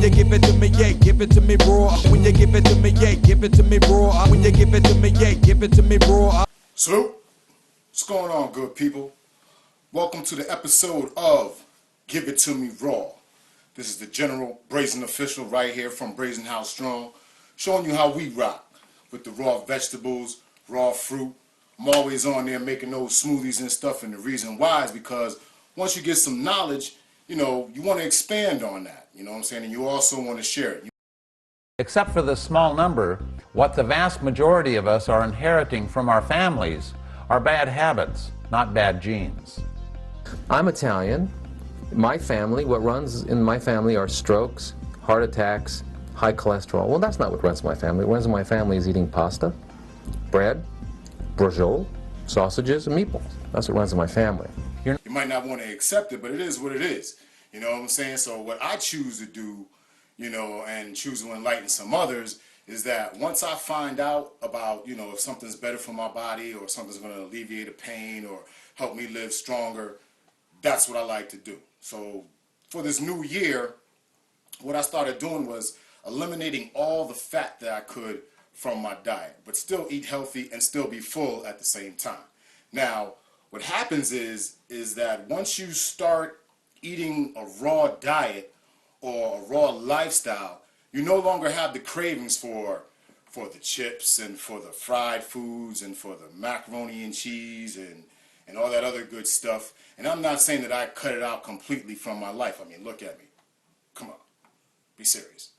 you give it to me, yeah, give it to me raw. When you give it to me, yeah, give it to me raw. When you give it to me, yeah, give it to me raw. Salute. What's going on, good people? Welcome to the episode of Give It To Me Raw. This is the General Brazen official right here from BrazenHouseStrong, showing you how we rock with the raw vegetables, raw fruit. I'm always on there making those smoothies and stuff, and the reason why is because once you get some knowledge, you want to expand on that, you know what I'm saying, and you also want to share it. Except for the small number, what the vast majority of us are inheriting from our families are bad habits, not bad genes. I'm Italian. My family, what runs in my family are strokes, heart attacks, high cholesterol. Well, that's not what runs in my family. What runs in my family is eating pasta, bread, brajol, sausages, and meatballs. That's what runs in my family. You might not want to accept it, but it is what it is. You know what I'm saying? So what I choose to do, and choose to enlighten some others, is that once I find out about, if something's better for my body or something's going to alleviate a pain or help me live stronger, that's what I like to do. So for this new year, what I started doing was eliminating all the fat that I could from my diet, but still eat healthy and still be full at the same time. Now, what happens is that once you start eating a raw diet or a raw lifestyle, you no longer have the cravings for the chips and for the fried foods and for the macaroni and cheese and all that other good stuff. And I'm not saying that I cut it out completely from my life. I mean, look at me. Come on. Be serious.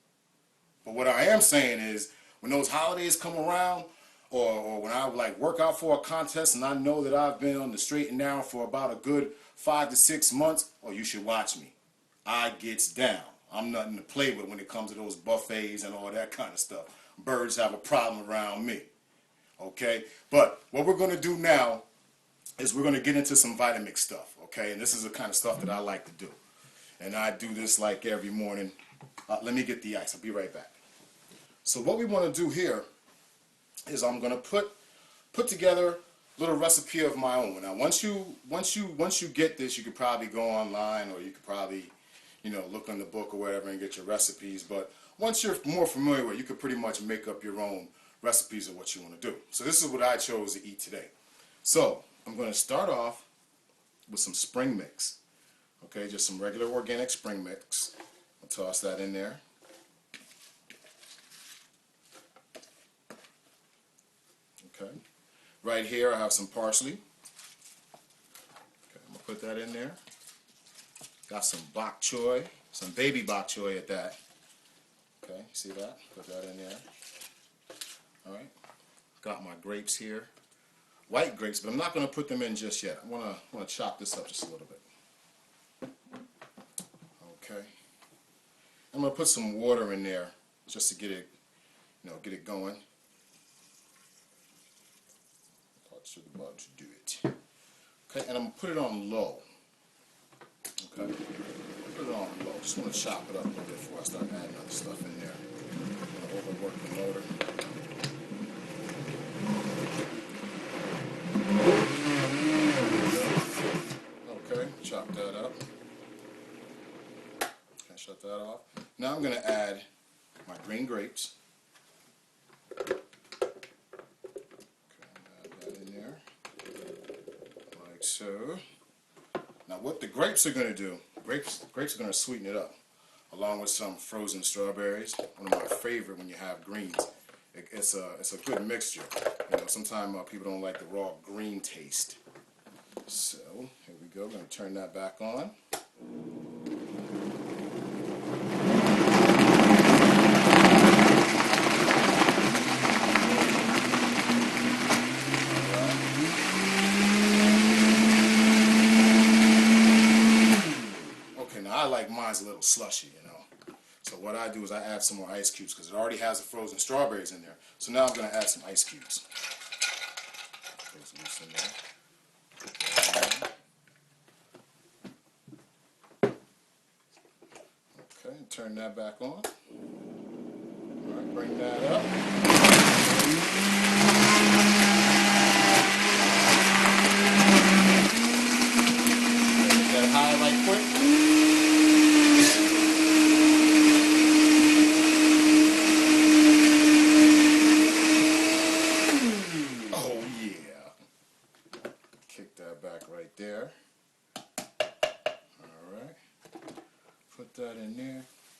But what I am saying is when those holidays come around or when I work out for a contest and I know that I've been on the straight and narrow for about a good 5 to 6 months, you should watch me. I gets down. I'm nothing to play with when it comes to those buffets and all that kind of stuff. Birds have a problem around me. Okay? But what we're going to do now is we're going to get into some Vitamix stuff, okay? And this is the kind of stuff that I like to do. And I do this like every morning. Let me get the ice. I'll be right back. So what we want to do here is I'm going to put together a little recipe of my own. Now, once you get this, you could probably go online or you could probably, look in the book or whatever and get your recipes. But once you're more familiar with it, you could pretty much make up your own recipes of what you want to do. So this is what I chose to eat today. So I'm going to start off with some spring mix. Okay, just some regular organic spring mix. I'll toss that in there. Okay, right here I have some parsley. Okay, I'm going to put that in there. Got some bok choy, some baby bok choy at that. Okay, see that? Put that in there. All right, got my grapes here. White grapes, but I'm not going to put them in just yet. I want to chop this up just a little bit. Okay. I'm going to put some water in there just to get it, get it going. Touch the button to do it. Okay, and I'm going to put it on low. Okay. Put it on low. Just want to chop it up a little bit before I start adding other stuff in there. I'm going to overwork the motor. Okay, chop that up. Okay, shut that off. Now I'm going to add my green grapes. Okay, add that in there, like so. Now what the grapes are going to do, grapes are going to sweeten it up, along with some frozen strawberries. One of my favorite when you have greens. It's a good mixture. Sometimes people don't like the raw green taste. So here we go. I'm going to turn that back on. Okay, now I like mine's a little slushy, So what I do is I add some more ice cubes because it already has the frozen strawberries in there. So now I'm going to add some ice cubes. Put some loose in there. Okay, turn that back on. All right, bring that up. Get that high right quick.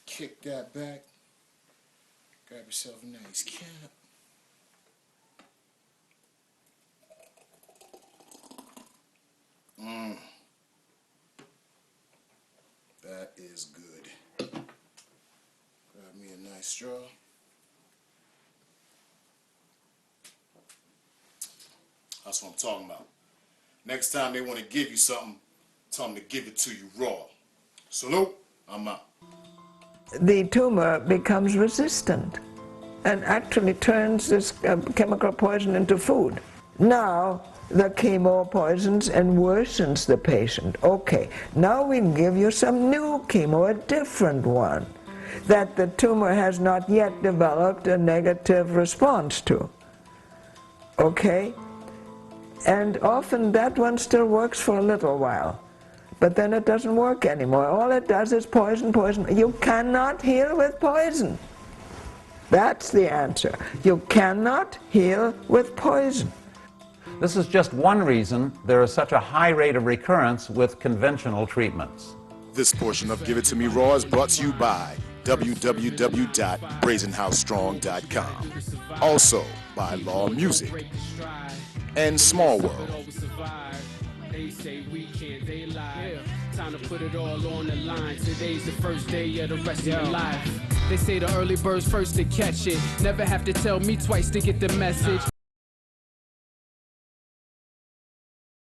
kick that back. Grab yourself a nice cap. That is good. Grab me a nice straw. That's what I'm talking about. Next time they want to give you something, tell them to give it to you raw. Salute, I'm out. The tumor becomes resistant and actually turns this chemical poison into food. Now the chemo poisons and worsens the patient. Okay, now we can give you some new chemo, a different one, that the tumor has not yet developed a negative response to. Okay? And often that one still works for a little while, but then it doesn't work anymore. All it does is poison, poison. You cannot heal with poison. That's the answer. You cannot heal with poison. This is just one reason there is such a high rate of recurrence with conventional treatments. This portion of Give It To Me Raw is brought to you by www.BrazenHouseStrong.com. Also by Law Music and Small World. They say we can't, they lie. Time to put it all on the line. Today's the first day of the rest of your life. They say the early birds first to catch it. Never have to tell me twice to get the message.